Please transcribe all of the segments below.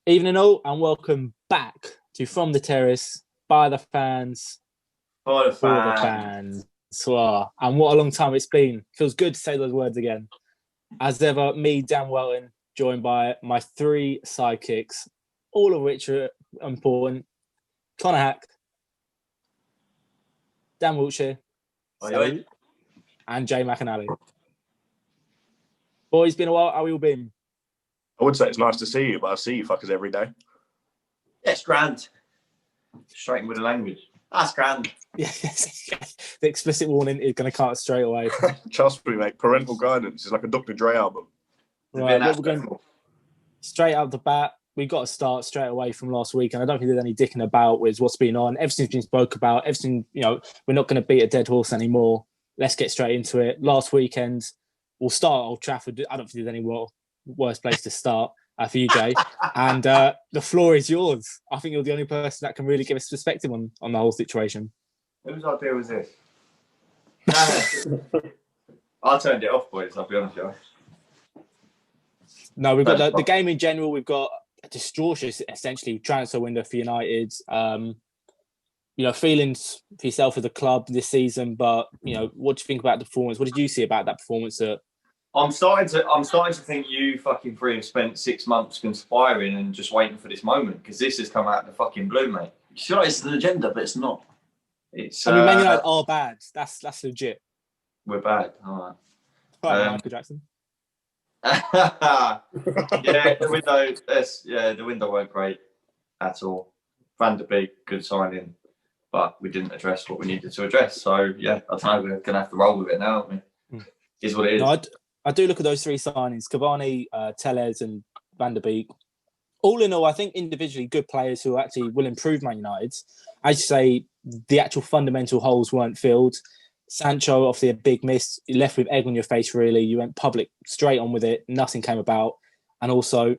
Evening all, and welcome back to From the Terrace, by the fans, For the for the fan. fans. And what a long time it's been. Feels good to say those words again. As ever, me, Dan Welton, joined by my three sidekicks, all of which are important. Connor Hack, Dan Wiltshire, Oi, oi. and Jay McAnally. Boys, been a while. How you all been? I would say it's nice to see you, but I see you fuckers every day. Yeah, it's grand. Straight in with the language. That's grand. Yeah, the explicit warning is going to cut straight away. Trust me, mate. Parental guidance is like a Dr. Dre album. Right, we're going straight out the bat. We've got to start straight away from last week, and I don't think there's any dicking about with what's been on. Everything's been spoke about. Everything, we're not going to beat a dead horse anymore. Let's get straight into it. Last weekend, we'll start at Old Trafford. I don't think there's any worse place to start for you, Jay. And the floor is yours. I think you're the only person that can really give us perspective on the whole situation. Whose idea was this? I turned it off, boys. I'll be honest with you. No, we've got the game in general. We've got a distortion, essentially, transfer window for United. Feelings for yourself as a club this season, but what do you think about the performance? What did you see about that performance? I'm starting to think you fucking three have spent 6 months conspiring and just waiting for this moment because this has come out of the fucking blue, mate. You feel like it's an agenda, but it's not. It's. Man United are bad. That's legit. We're bad. All right. Michael Jackson. Yeah, the window weren't great at all. Van der Beek, good signing, but we didn't address what we needed to address. So yeah, I don't know. We're gonna have to roll with it now, aren't we? Is what it is. No, I do look at those three signings: Cavani, Tellez, and Van der Beek. All in all, I think individually good players who actually will improve Man United. As you say, the actual fundamental holes weren't filled. Sancho, obviously a big miss. You left with egg on your face, really. You went public straight on with it. Nothing came about. And also,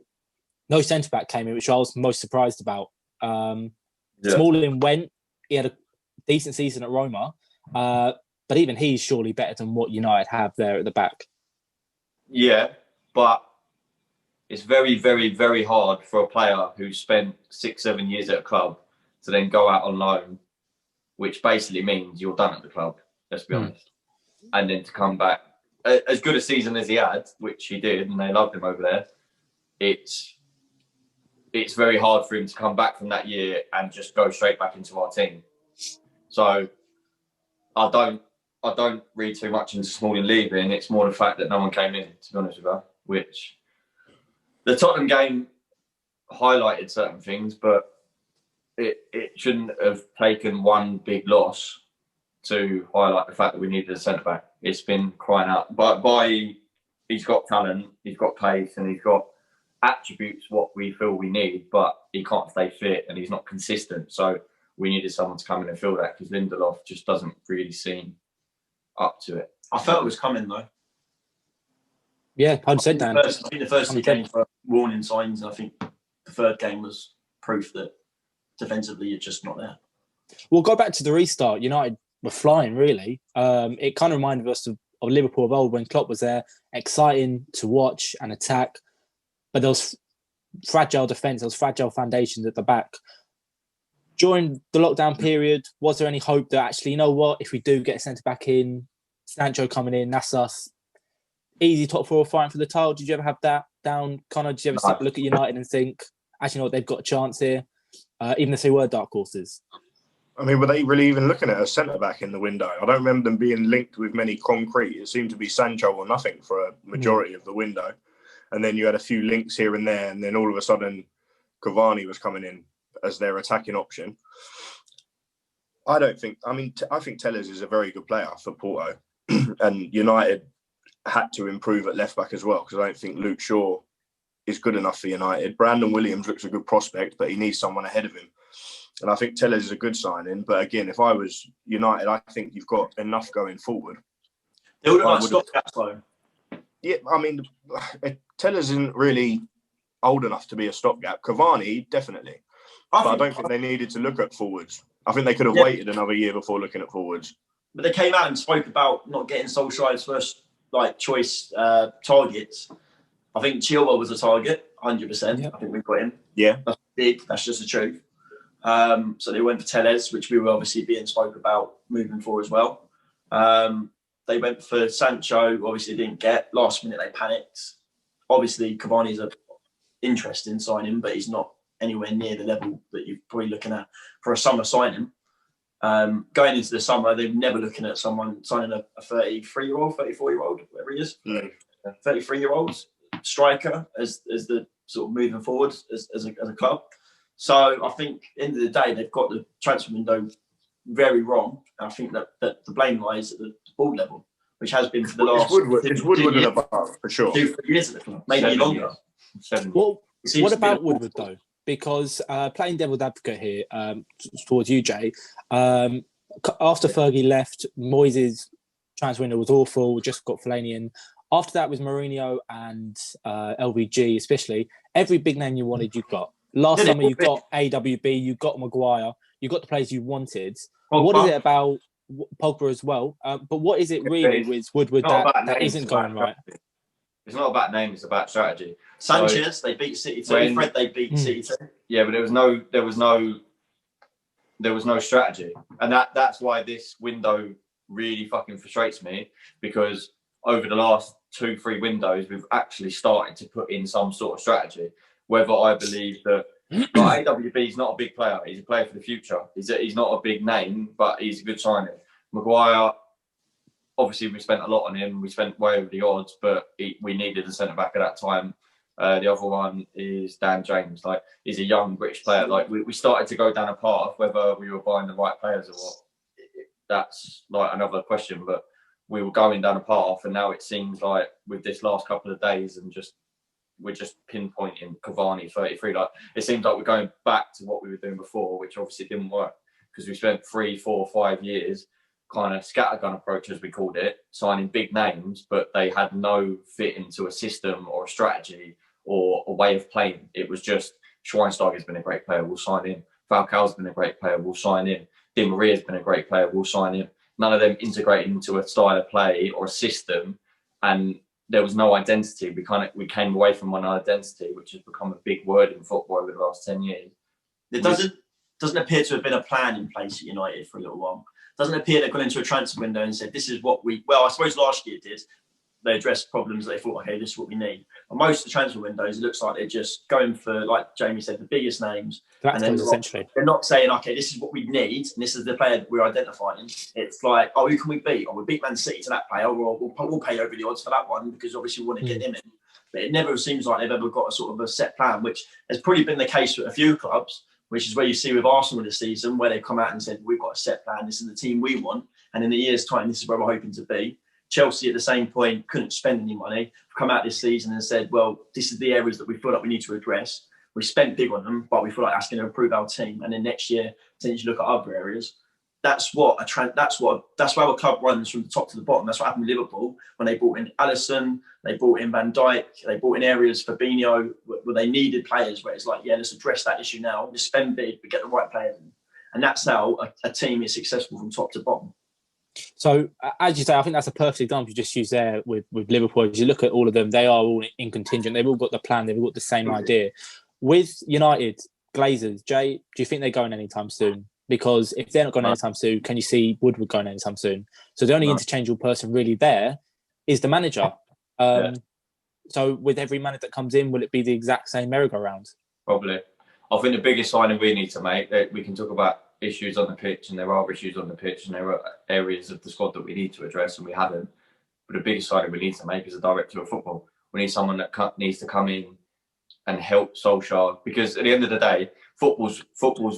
no centre-back came in, which I was most surprised about. Smalling went. He had a decent season at Roma. But even he's surely better than what United have there at the back. Yeah, but it's very, very, very hard for a player who spent 6-7 years at a club to then go out on loan, which basically means you're done at the club, let's be honest. And then to come back, as good a season as he had, which he did, and they loved him over there, it's very hard for him to come back from that year and just go straight back into our team. So I don't read too much into Smalling leaving. It's more the fact that no one came in, to be honest with her, which the Tottenham game highlighted certain things, but it shouldn't have taken one big loss to highlight the fact that we needed a centre-back. It's been crying out. But he's got talent, he's got pace, and he's got attributes what we feel we need, but he can't stay fit and he's not consistent. So we needed someone to come in and fill that because Lindelof just doesn't really seem up to it. I felt it was coming though. Yeah, 100%, Dan. I think the first two games were warning signs, and I think the third game was proof that defensively you're just not there. We'll go back to the restart. United were flying, really. It kind of reminded us of Liverpool of old when Klopp was there. Exciting to watch and attack, but there was fragile defence, there was fragile foundations at the back. During the lockdown period, was there any hope that actually, if we do get a centre-back in, Sancho coming in, that's us, easy top four fighting for the title? Did you ever have that down, Connor? Did you ever look at United and think, actually, they've got a chance here, even if they were dark horses? I mean, were they really even looking at a centre-back in the window? I don't remember them being linked with many concrete. It seemed to be Sancho or nothing for a majority of the window. And then you had a few links here and there, and then all of a sudden, Cavani was coming in as their attacking option. I think Tellez is a very good player for Porto. And United had to improve at left back as well, because I don't think Luke Shaw is good enough for United. Brandon Williams looks a good prospect, but he needs someone ahead of him. And I think Tellez is a good signing. But again, if I was United, I think you've got enough going forward. They would have stopgaps though. Yeah, I mean, Tellez isn't really old enough to be a stopgap. Cavani, definitely. I don't think they needed to look at forwards. I think they could have waited another year before looking at forwards. But they came out and spoke about not getting Solskjaer's first choice targets. I think Chilwell was a target. 100%. Yeah. I think we've got him. Yeah. That's big. That's just the truth. So they went for Terrace, which we were obviously being spoke about moving forward as well. They went for Sancho, obviously didn't get. Last minute they panicked. Obviously Cavani's an interesting signing, but he's not anywhere near the level that you're probably looking at for a summer signing. Going into the summer, they're never looking at someone signing a 33-year-old, 34-year-old, whatever he is, 33-year-old striker as the sort of moving forward as a club. So I think at the end of the day, they've got the transfer window very wrong. And I think that the blame lies at the board level, which has been for the last. It's Woodward and above for sure. 2-3 years at the club, maybe longer. 7 years. Well, what about Woodward though? Because playing devil's advocate here towards you, Jay. After Fergie left, Moyes' transfer window was awful. Just got Fellaini in. After that was Mourinho and LVG, especially. Every big name you wanted, you got. Last summer, you got AWB, you got Maguire, you got the players you wanted. Pogba. What is it about Pogba as well? But what is it really with Woodward that isn't going right? It's not about name; it's about strategy. Sanchez, they beat City 2. Fred, they beat City 2. Yeah, but there was no strategy, and that's why this window really fucking frustrates me, because over the last 2-3 windows, we've actually started to put in some sort of strategy. Whether I believe that AWB is not a big player, he's a player for the future. He's not a big name, but he's a good signing. Maguire, obviously, we spent a lot on him. We spent way over the odds, but we needed a centre back at that time. The other one is Dan James. Like, he's a young British player. Like, we started to go down a path, whether we were buying the right players or what. That's like another question, but we were going down a path, and now it seems like with this last couple of days and we're just pinpointing Cavani 33. Like, it seems like we're going back to what we were doing before, which obviously didn't work, because we spent 3, 4, 5 years kind of scattergun approach, as we called it, signing big names, but they had no fit into a system or a strategy or a way of playing. It was just Schweinsteiger's been a great player, we'll sign him. Falcao's been a great player, we'll sign him. Di Maria's been a great player, we'll sign him. None of them integrated into a style of play or a system, and there was no identity. We came away from one identity, which has become a big word in football over the last 10 years. It doesn't appear to have been a plan in place at United for a little while. Doesn't appear they've gone into a transfer window and said, this is what I suppose last year did. They addressed problems that they thought, okay, this is what we need. But most of the transfer windows, it looks like they're just going for, like Jamie said, the biggest names. Essentially. They're not saying, okay, this is what we need, and this is the player that we're identifying. It's like, oh, who can we beat? Oh, we beat Man City to that player. We'll pay over the odds for that one, because obviously we want to get him in. But it never seems like they've ever got a sort of a set plan, which has probably been the case with a few clubs, which is where you see with Arsenal this season, where they've come out and said, we've got a set plan, this is the team we want, and in a year's time, this is where we're hoping to be. Chelsea, at the same point, couldn't spend any money, come out this season and said, well, this is the areas that we feel like we need to address. We spent big on them, but we feel like that's going to improve our team. And then next year, potentially look at other areas. That's why a club runs from the top to the bottom. That's what happened with Liverpool when they brought in Alisson, they brought in Van Dijk, they brought in areas for Fabinho where they needed players. Where it's like, yeah, let's address that issue now. Let's spend big, but get the right players in. And that's how a team is successful from top to bottom. So, as you say, I think that's a perfect example you just used there with Liverpool. As you look at all of them, they are all in contingent. They've all got the plan. They've all got the same idea. With United, Glazers, Jay, do you think they're going anytime soon? Because if they're not going anytime soon, can you see Woodward going anytime soon? So the only interchangeable person really there is the manager. So with every manager that comes in, will it be the exact same merry-go-round? Probably. I think the biggest signing we need to make, we can talk about issues on the pitch, and there are issues on the pitch, and there are areas of the squad that we need to address, and we haven't. But the biggest signing we need to make is a director of football. We need someone that needs to come in and help Solskjaer, because at the end of the day, football's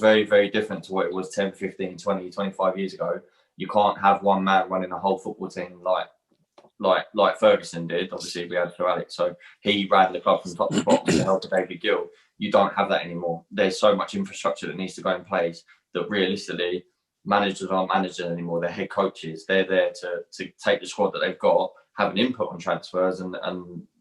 very, very different to what it was 10, 15, 20, 25 years ago. You can't have one man running a whole football team like Ferguson did. Obviously, we had Sir Alex, so he ran the club from top to bottom with the help of David Gill. You don't have that anymore. There's so much infrastructure that needs to go in place that realistically, managers aren't managers anymore. They're head coaches. They're there to take the squad that they've got, have an input on transfers and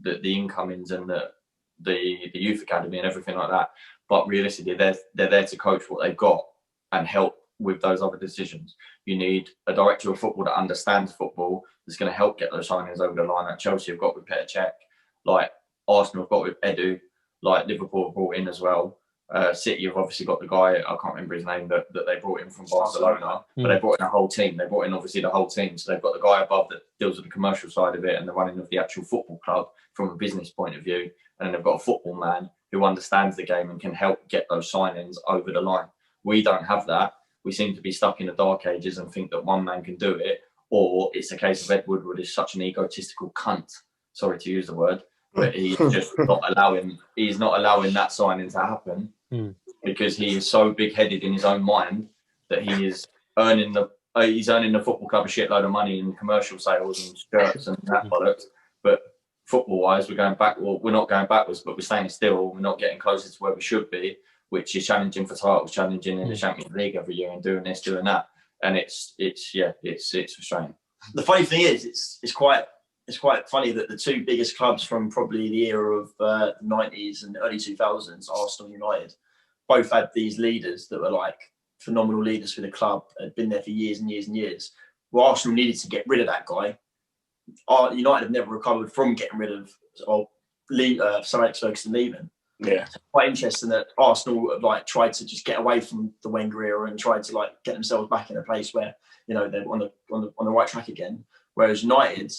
the incomings and the youth academy and everything like that. But realistically, they're there to coach what they've got and help with those other decisions. You need a director of football that understands football, that's going to help get those signings over the line. Like Chelsea have got with Petr Cech, like Arsenal have got with Edu, like Liverpool brought in as well. City have obviously got the guy, I can't remember his name, that they brought in from Barcelona, but they brought in a whole team. They brought in obviously the whole team. So they've got the guy above that deals with the commercial side of it and the running of the actual football club from a business point of view. And then they've got a football man who understands the game and can help get those signings over the line. We don't have that. We seem to be stuck in the dark ages and think that one man can do it, or it's a case of Ed Woodward is such an egotistical cunt. Sorry to use the word, but he's just not allowing. He's not allowing that signing to happen because he is so big-headed in his own mind that he is earning the. He's earning the football club a shitload of money in commercial sales and shirts and that bollocks. But football-wise, we're going back. Well, we're not going backwards, but we're staying still. We're not getting closer to where we should be, which is challenging for titles, challenging in the Champions League every year, and doing this, doing that. And it's frustrating. The funny thing is, it's quite funny that the two biggest clubs from probably the era of the 90s and early 2000s, Arsenal and United, both had these leaders that were like phenomenal leaders for the club, had been there for years and years and years. Well, Arsenal needed to get rid of that guy. United have never recovered from getting rid of Sir Alex Ferguson leaving. Yeah, it's quite interesting that Arsenal have like tried to just get away from the Wenger era and tried to like get themselves back in a place where they're on the right track again. Whereas United,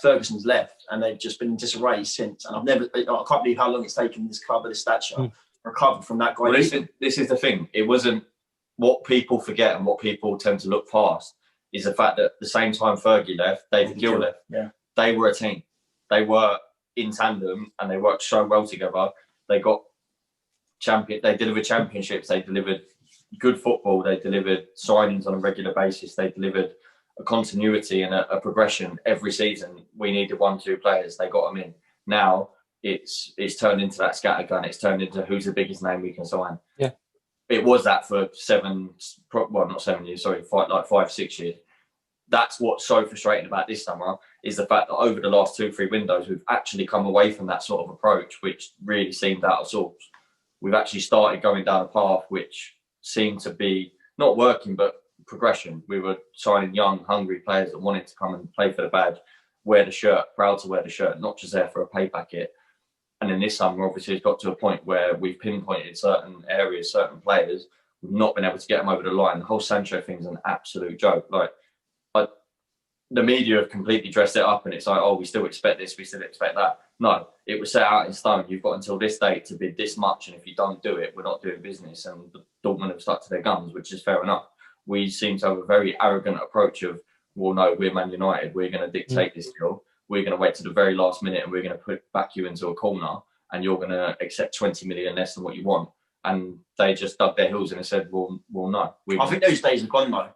Ferguson's left and they've just been in disarray since. And I can't believe how long it's taken this club of this stature to recover from that guy. Well, this is the thing. It wasn't what people forget and what people tend to look past is the fact that the same time Fergie left, David Gill left. Yeah, they were a team. They were in tandem and they worked so well together. They got they delivered championships, they delivered good football, they delivered signings on a regular basis, they delivered a continuity and a progression every season. We needed 1-2 players, they got them in. Now it's turned into that scattergun. It's turned into who's the biggest name we can sign. Yeah, it was that for 5-6 years. That's what's so frustrating about this summer is the fact that over the last 2-3 windows, we've actually come away from that sort of approach, which really seemed out of sorts. We've actually started going down a path which seemed to be not working, but progression. We were signing young, hungry players that wanted to come and play for the badge, wear the shirt, proud to wear the shirt, not just there for a pay packet. And then this summer, obviously, it's got to a point where we've pinpointed certain areas, certain players. We've not been able to get them over the line. The whole Sancho thing's an absolute joke. Like the media have completely dressed it up and it's like, oh, we still expect this, we still expect that. No, it was set out in stone. You've got until this date to bid this much, and if you don't do it, we're not doing business. And Dortmund have stuck to their guns, which is fair enough. We seem to have a very arrogant approach of, well, no, we're Man United, we're going to dictate this deal. We're going to wait to the very last minute and we're going to back you into a corner and you're going to accept 20 million less than what you want. And they just dug their heels in and said, well no. I think those days are gone though.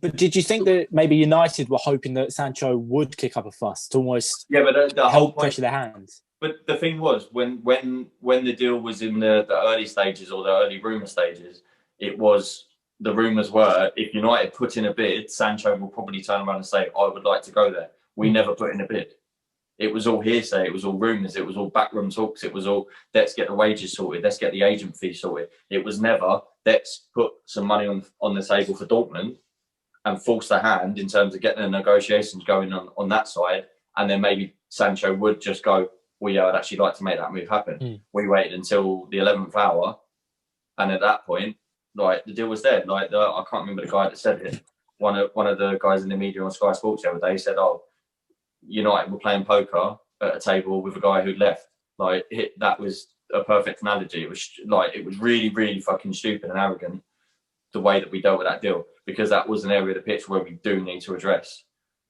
But did you think that maybe United were hoping that Sancho would kick up a fuss to almost but the whole point, pressure their hands? But the thing was, when the deal was in the early stages or the early rumour stages, it was, the rumours were, if United put in a bid, Sancho will probably turn around and say, I would like to go there. We never put in a bid. It was all hearsay. It was all rumours. It was all backroom talks. It was all, let's get the wages sorted. Let's get the agent fee sorted. It was never, let's put some money on the table for Dortmund and force the hand in terms of getting the negotiations going on that side. And then maybe Sancho would just go, well, yeah, I'd actually like to make that move happen. We waited until the 11th hour. And at that point, like, the deal was there. Like, I can't remember the guy that said it. One of the guys in the media on Sky Sports the other day said, oh, United were playing poker at a table with a guy who'd left. Like, that was a perfect analogy. It was really, really fucking stupid and arrogant the way that we dealt with that deal, because that was an area of the pitch where we do need to address.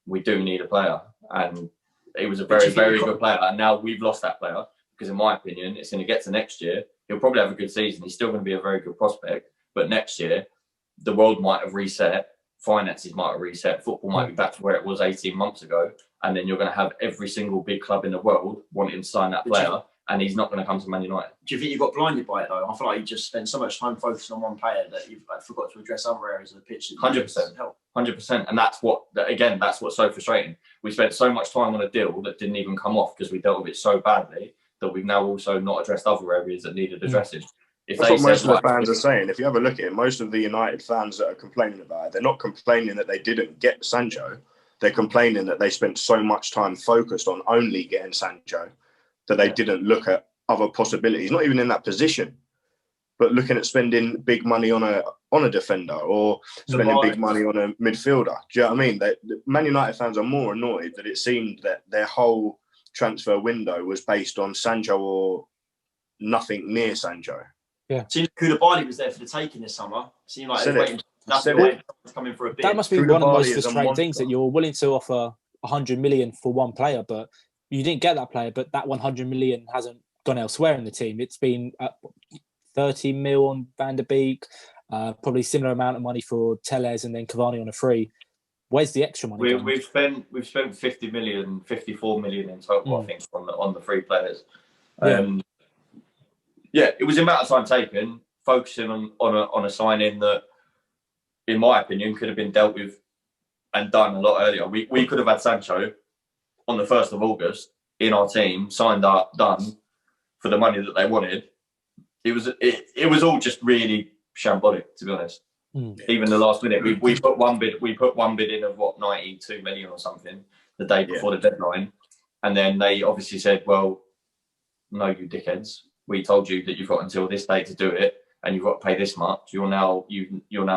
We do need a player, and it was a very, very good player. And now we've lost that player because, in my opinion, it's going to get to next year. He'll probably have a good season. He's still going to be a very good prospect, but next year the world might have reset. Finances might have reset. Football might be back to where it was 18 months ago. And then you're going to have every single big club in the world wanting to sign that player, and he's not going to come to Man United. Do you think you got blinded by it though? I feel like you just spent so much time focusing on one player that you've forgot to address other areas of the pitch. 100%. 100%. And that's what's so frustrating. We spent so much time on a deal that didn't even come off because we dealt with it so badly that we've now also not addressed other areas that needed addressing. That's what most of the fans are saying. If you have a look at it, most of the United fans that are complaining about it, they're not complaining that they didn't get Sancho. They're complaining that they spent so much time focused on only getting Sancho that they didn't look at other possibilities, not even in that position, but looking at spending big money on a defender or spending big money on a midfielder. Do you know what I mean? The Man United fans are more annoyed that it seemed that their whole transfer window was based on Sancho or nothing near Sancho. Yeah. Seems Koulibaly was there for the taking this summer. Seemed like waiting to come in for a bid. That must be one of the most frustrating things, that you're willing to offer 100 million for one player, but you didn't get that player, but that 100 million hasn't gone elsewhere in the team. It's been 30 mil on Van der Beek, probably similar amount of money for Tellez, and then Cavani on a free. Where's the extra money? We've spent 54 million in total, I think, on the free players. Yeah, it was a matter of time taken, focusing on a signing that, in my opinion, could have been dealt with and done a lot earlier. We could have had Sancho on the 1st of August in our team, signed up, done for the money that they wanted. It was all just really shambolic, to be honest. Even the last minute, we put one bid in of 92 million or something the day before the deadline, and then they obviously said, "Well, no, you dickheads. We told you that you've got until this date to do it, and you've got to pay this much. You're now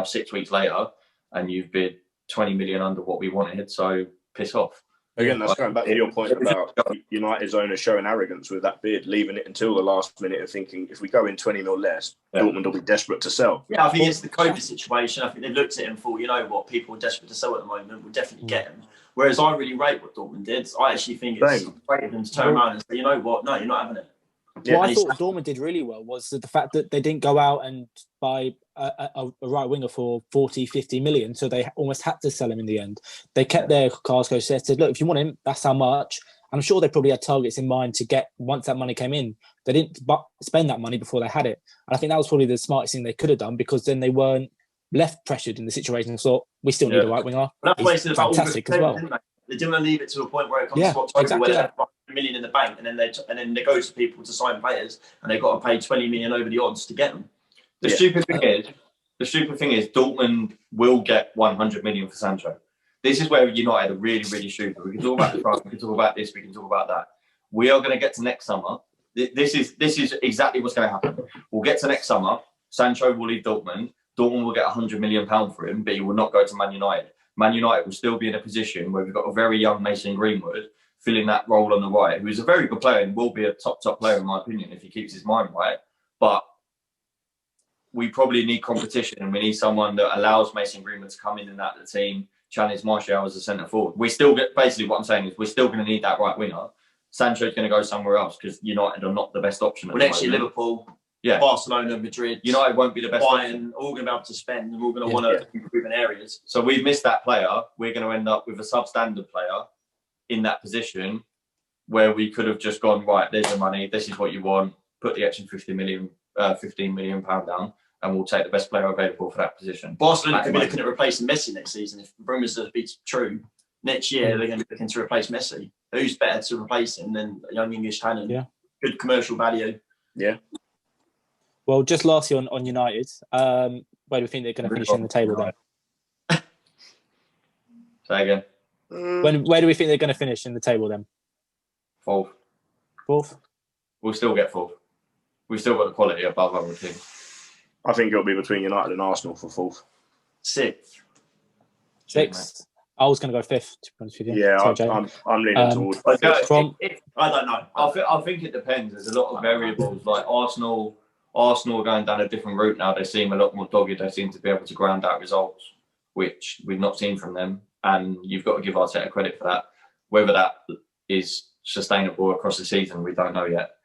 6 weeks later, and you've bid 20 million under what we wanted. So piss off." Again, that's going back to your point about United's owners showing arrogance with that bid, leaving it until the last minute of thinking, if we go in 20 mil less, Dortmund will be desperate to sell. Yeah, I think it's the COVID situation. I think they've looked at it and thought, you know what, people are desperate to sell at the moment, we'll definitely get him. Whereas I really rate what Dortmund did. I actually think it's great of them to turn around and say, you know what, no, you're not having it. What I thought Dortmund did really well was the fact that they didn't go out and buy a right winger for 40, 50 million. So they almost had to sell him in the end. They kept their cards close. They said, look, if you want him, that's how much. I'm sure they probably had targets in mind to get once that money came in. They didn't spend that money before they had it. And I think that was probably the smartest thing they could have done, because then they weren't left pressured in the situation and thought, we still need a right winger. That's fantastic as well. They didn't want to leave it to a point where it comes to October where they have 5 million in the bank, and then they go to people to sign players, and they've got to pay 20 million over the odds to get them. The stupid thing is, Dortmund will get 100 million for Sancho. This is where United are really, really stupid. We can talk about the price, we can talk about this, we can talk about that. We are going to get to next summer. This is exactly what's going to happen. We'll get to next summer. Sancho will leave Dortmund. Dortmund will get 100 million pounds for him, but he will not go to Man United. Man United will still be in a position where we've got a very young Mason Greenwood filling that role on the right, who is a very good player and will be a top player, in my opinion, if he keeps his mind right. But we probably need competition, and we need someone that allows Mason Greenwood to come in and out of the team, challenge Martial as a centre forward. Basically what I'm saying is we're still going to need that right winger. Sancho's going to go somewhere else because United are not the best option. Well, next year, Liverpool, Barcelona, Madrid, United won't be the best Bayern, all going to be able to spend, and we're all going to want to improve in areas. So we've missed that player. We're going to end up with a substandard player in that position where we could have just gone, right, there's the money, this is what you want, put the extra 15 million pound down, and we'll take the best player available for that position. Barcelona could be looking at replacing Messi next season. If rumours are to be true, next year they're going to be looking to replace Messi. Who's better to replace him than a young English talent? Yeah. Good commercial value. Yeah. Well, just lastly on United, where do we think they're going to finish in the table then? Say again. Where do we think they're going to finish in the table then? Fourth. We'll still get fourth. We've still got the quality above other teams. I think it'll be between United and Arsenal for fourth. Sixth. I was going to go fifth, to be honest with you. Yeah, I'm leaning towards fifth. I don't know. I think it depends. There's a lot of variables. Like Arsenal are going down a different route now. They seem a lot more dogged. They seem to be able to grind out results, which we've not seen from them. And you've got to give Arteta credit for that. Whether that is sustainable across the season, we don't know yet.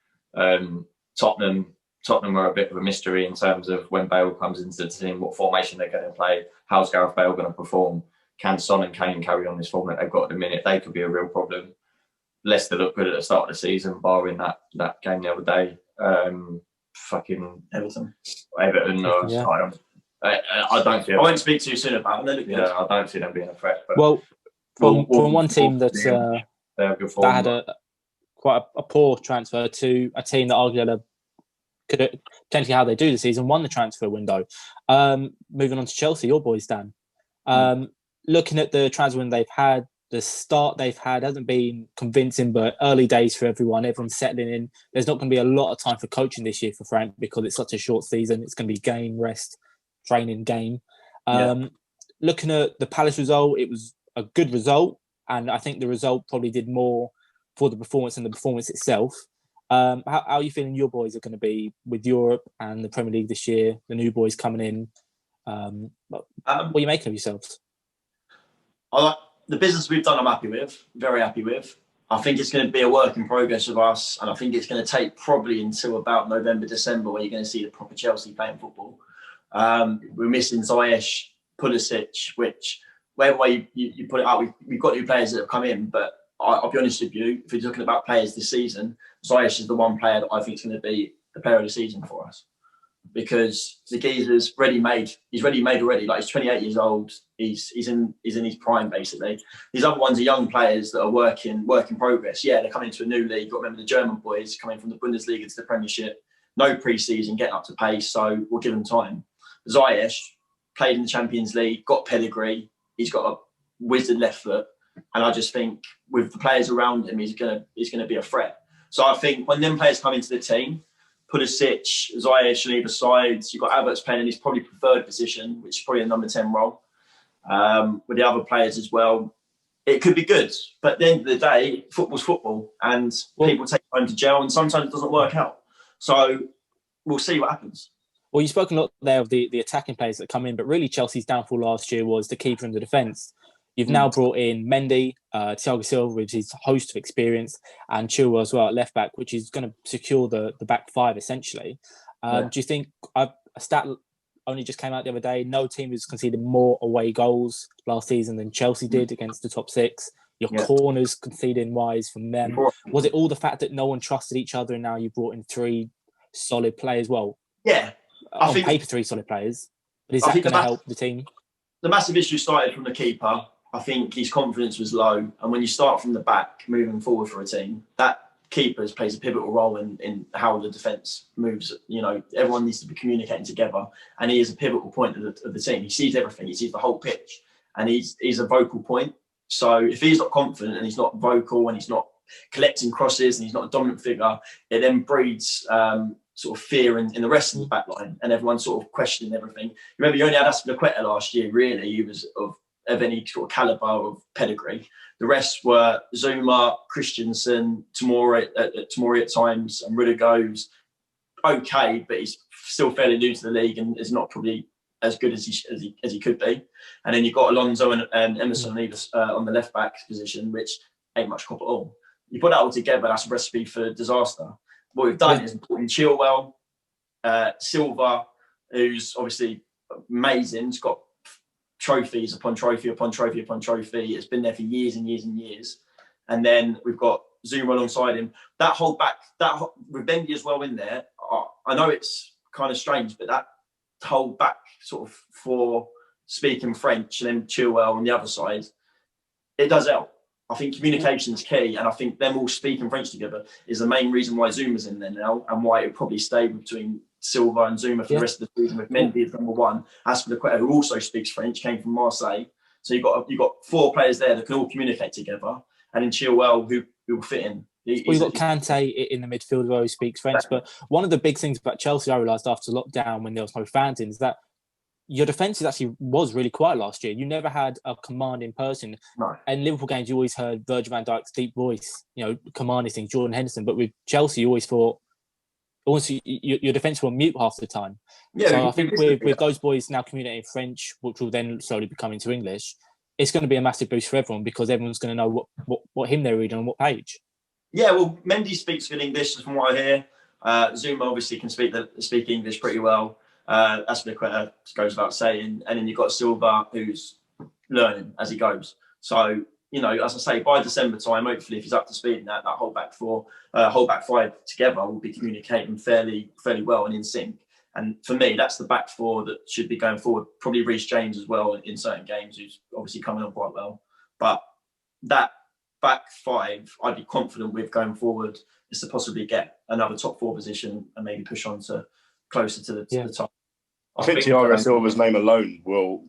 Tottenham are a bit of a mystery in terms of when Bale comes into the team, what formation they're going to play, how's Gareth Bale going to perform, can Son and Kane carry on this form that they've got at the minute? They could be a real problem. Leicester look good at the start of the season, barring that game the other day. Fucking Everton. I don't see them. I won't speak too soon about them. I don't see them being a threat. But well, from one team that had quite a poor transfer to a team that arguably could have, potentially how they do the season, won the transfer window. Moving on to Chelsea, your boys, Dan. Looking at the transfer window they've had, the start they've had hasn't been convincing, but early days for everyone. Everyone's settling in. There's not going to be a lot of time for coaching this year for Frank because it's such a short season. It's going to be game, rest, training, game. Looking at the Palace result, it was a good result, and I think the result probably did more for the performance and the performance itself. How are you feeling your boys are going to be with Europe and the Premier League this year, the new boys coming in? What are you making of yourselves? The business we've done, I'm happy with, very happy with. I think it's going to be a work in progress with us, and I think it's going to take probably until about November, December, where you're going to see the proper Chelsea playing football. We're missing Ziyech, Pulisic, which, whatever way you put it out, we've got new players that have come in, but I'll be honest with you, if you're talking about players this season, Ziyech is the one player that I think is going to be the player of the season for us. Because the geezer's ready-made. He's ready-made already. Like, he's 28 years old. He's in his prime, basically. These other ones are young players that are work in progress. Yeah, they're coming into a new league. You've got to remember the German boys coming from the Bundesliga to the Premiership. No pre-season, getting up to pace, so we'll give them time. Ziyech played in the Champions League, got pedigree. He's got a wizard left foot, and I just think with the players around him, he's gonna be a threat. So I think when them players come into the team, Pulisic, Ziyech on either side. You've got Havertz playing in his probably preferred position, which is probably a number 10 role, with the other players as well. It could be good, but at the end of the day, football's football, and people take time to gel, and sometimes it doesn't work out. So we'll see what happens. Well, you spoke a lot there of the attacking players that come in, but really Chelsea's downfall last year was the keeper and the defence. You've now brought in Mendy, Thiago Silva with his host of experience, and Chilwell as well at left back, which is going to secure the back five essentially. Do you think a stat only just came out the other day? No team has conceded more away goals last season than Chelsea did against the top six. Your corners conceding wise from them. Was it all the fact that no one trusted each other, and now you brought in three solid players? Well, I think paper three solid players. But is that going to help the team? The massive issue started from the keeper. I think his confidence was low, and when you start from the back, moving forward for a team, that keeper plays a pivotal role in how the defence moves. You know, everyone needs to be communicating together, and he is a pivotal point of the team. He sees everything. He sees the whole pitch, and he's a vocal point. So if he's not confident and he's not vocal and he's not collecting crosses and he's not a dominant figure, it then breeds sort of fear in the rest of the back line, and everyone's sort of questioning everything. Remember, you only had Aspilicueta last year, really. He was of any sort of calibre of pedigree. The rest were Zuma, Christensen, Tomori at times, and Rudiger goes okay, but he's still fairly new to the league and is not probably as good as he could be. And then you've got Alonso and Emerson on the left back position, which ain't much cop at all. You put that all together, that's a recipe for disaster. What we've done is put in Chilwell, Silva, who's obviously amazing. He's got trophies upon trophy upon trophy upon trophy. It's been there for years and years and years. And then we've got Zuma alongside him. That whole back, with Mendy as well in there, I know it's kind of strange, but that whole back sort of for speaking French and then Chilwell on the other side, it does help. I think communication is key, and I think them all speaking French together is the main reason why Zuma's in there now, and why it probably stayed between Silva and Zuma for the rest of the season, with Mendy as number one. Aspilicueta, who also speaks French, came from Marseille. So you've got four players there that can all communicate together, and in Chilwell, who will fit in. You've got Kante in the midfield who speaks French, but one of the big things about Chelsea I realised after lockdown, when there was no fans in, is that your defence actually was really quiet last year. You never had a commanding person. No. In Liverpool games, you always heard Virgil van Dijk's deep voice, commanding things, Jordan Henderson. But with Chelsea, you always thought, your defence were mute half the time. Yeah, so I think with those boys now communicating French, which will then slowly become into English, it's going to be a massive boost for everyone, because everyone's going to know what hymn they're reading on what page. Yeah, well, Mendy speaks good English, from what I hear. Zuma obviously can speak English pretty well. Aspilicueta goes without saying, and then you've got Silva, who's learning as he goes. So, as I say, by December time, hopefully, if he's up to speed in that whole back four, whole back five together will be communicating fairly well and in sync. And for me, that's the back four that should be going forward. Probably Reece James as well in certain games, who's obviously coming on quite well. But that back five, I'd be confident with going forward, is to possibly get another top four position and maybe push on to closer to the top. I think Thiago Silva's name alone will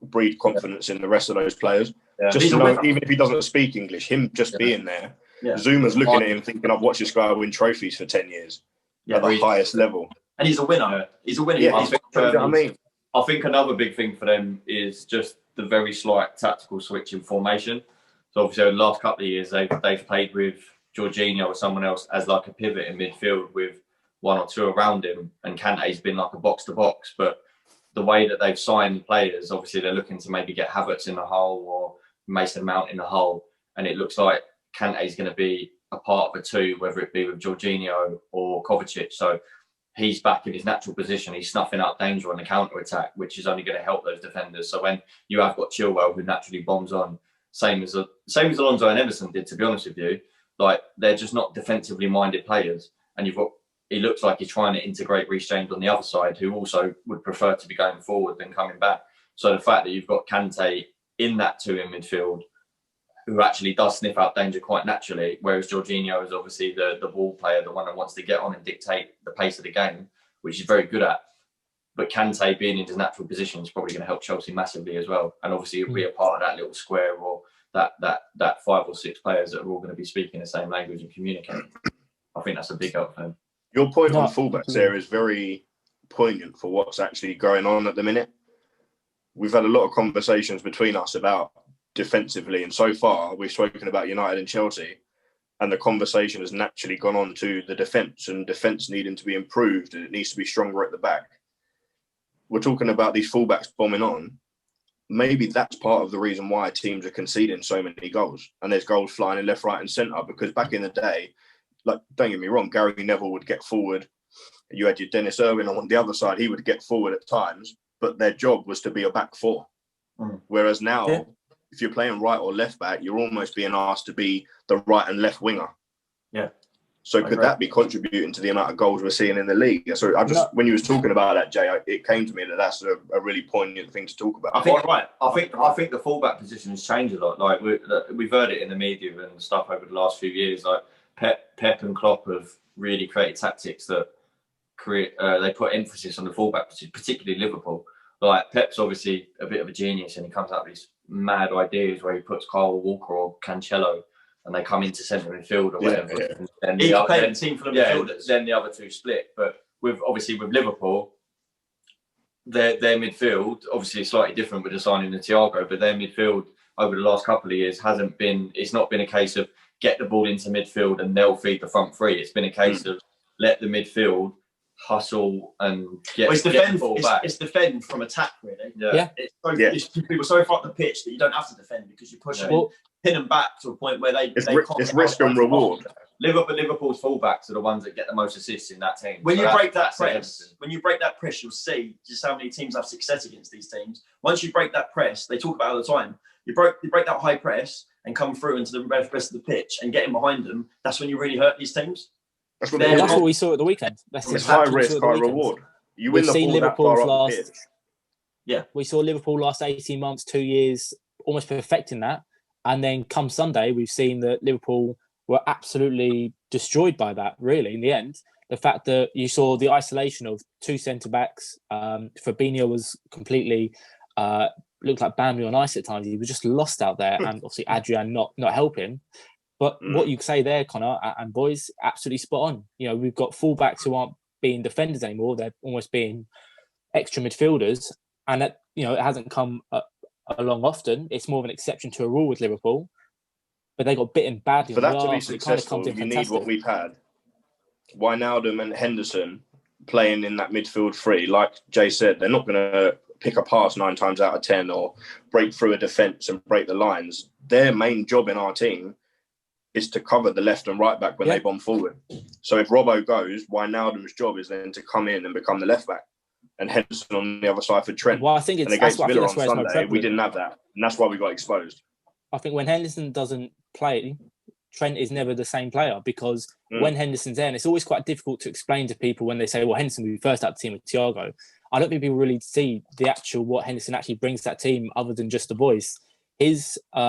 breed confidence in the rest of those players. Yeah. Just to know, even if he doesn't speak English, him just being there, Zuma's looking at him thinking, I've watched this guy win trophies for 10 years at the highest level. And he's a winner. He's a winner. Yeah, I mean, I think another big thing for them is just the very slight tactical switch in formation. So obviously, over the last couple of years, they've played with Jorginho or someone else as like a pivot in midfield with one or two around him, and Kante's been like a box to box. But the way that they've signed players, obviously they're looking to maybe get Havertz in the hole or Mason Mount in the hole, and it looks like Kante's going to be a part of a two, whether it be with Jorginho or Kovacic. So he's back in his natural position. He's snuffing out danger on the counter attack, which is only going to help those defenders. So when you have got Chilwell, who naturally bombs on, same as Alonso and Emerson did, to be honest with you, like they're just not defensively minded players. And you've got, he looks like he's trying to integrate Reece James on the other side, who also would prefer to be going forward than coming back. So the fact that you've got Kante in that two in midfield, who actually does sniff out danger quite naturally, whereas Jorginho is obviously the ball player, the one that wants to get on and dictate the pace of the game, which he's very good at. But Kante being in his natural position is probably going to help Chelsea massively as well. And obviously he'll be a part of that little square, or that 5 or 6 players that are all going to be speaking the same language and communicating. I think that's a big help for him. Your point on fullbacks there is very poignant for what's actually going on at the minute. We've had a lot of conversations between us about defensively, and so far we've spoken about United and Chelsea, and the conversation has naturally gone on to the defence and defence needing to be improved, and it needs to be stronger at the back. We're talking about these fullbacks bombing on. Maybe that's part of the reason why teams are conceding so many goals, and there's goals flying in left, right and centre, because back in the day, like, don't get me wrong, Gary Neville would get forward. You had your Dennis Irwin on the other side. He would get forward at times, but their job was to be a back four. Whereas now, if you're playing right or left back, you're almost being asked to be the right and left winger. Yeah. So could that be contributing to the amount of goals we're seeing in the league? So when you was talking about that, Jay, it came to me that that's a really poignant thing to talk about. I think the fullback position has changed a lot. Like we've heard it in the media and stuff over the last few years. Like Pep and Klopp have really created tactics that they put emphasis on the fullback position, particularly Liverpool. Like Pep's obviously a bit of a genius, and he comes out with these mad ideas where he puts Kyle Walker or Cancelo, and they come into centre midfield or whatever. Yeah. And he can play the team for the midfielders. Then the other two split. But with Liverpool, their midfield obviously is slightly different with the signing of Thiago, but their midfield over the last couple of years it's not been a case of get the ball into midfield and they'll feed the front three. It's been a case of let the midfield hustle and get the ball back. It's defend from attack, really. Yeah. People so far up the pitch that you don't have to defend because you push them, pin them back to a point where it's risk and reward. Liverpool's fullbacks are the ones that get the most assists in that team. When you break that press, you'll see just how many teams have success against these teams. Once you break that press, they talk about it all the time. You break that high press and come through into the rest of the pitch and get in behind them. That's when you really hurt these teams. That's what we saw at the weekend. It's high risk, high reward. You win the ball that far up the pitch. Yeah, we saw Liverpool last 18 months, 2 years, almost perfecting that. And then come Sunday, we've seen that Liverpool were absolutely destroyed by that, really, in the end. The fact that you saw the isolation of 2 centre-backs. Fabinho was completely, looked like Bambi on ice at times. He was just lost out there. And obviously Adrian not helping. But what you say there, Connor, and boys, absolutely spot on. You know, we've got fullbacks who aren't being defenders anymore. They're almost being extra midfielders. And that, you know, it hasn't come along often. It's more of an exception to a rule with Liverpool. But they got bitten badly. For that to be successful, you need what we've had. Wijnaldum and Henderson playing in that midfield three. Like Jay said, they're not going to pick a pass 9 times out of 10 or break through a defence and break the lines. Their main job in our team is to cover the left and right back when they bomb forward. So if Robbo goes, Wijnaldum's job is then to come in and become the left back, and Henderson on the other side for Trent. Well, I think it's against that's Villa where on Sunday, we didn't have that, and that's why we got exposed. I think when Henderson doesn't play, Trent is never the same player, because when Henderson's there, and it's always quite difficult to explain to people when they say, well, Henderson will be first out the team with Thiago. I don't think people really see the actual what Henderson actually brings to that team other than just the voice. His, he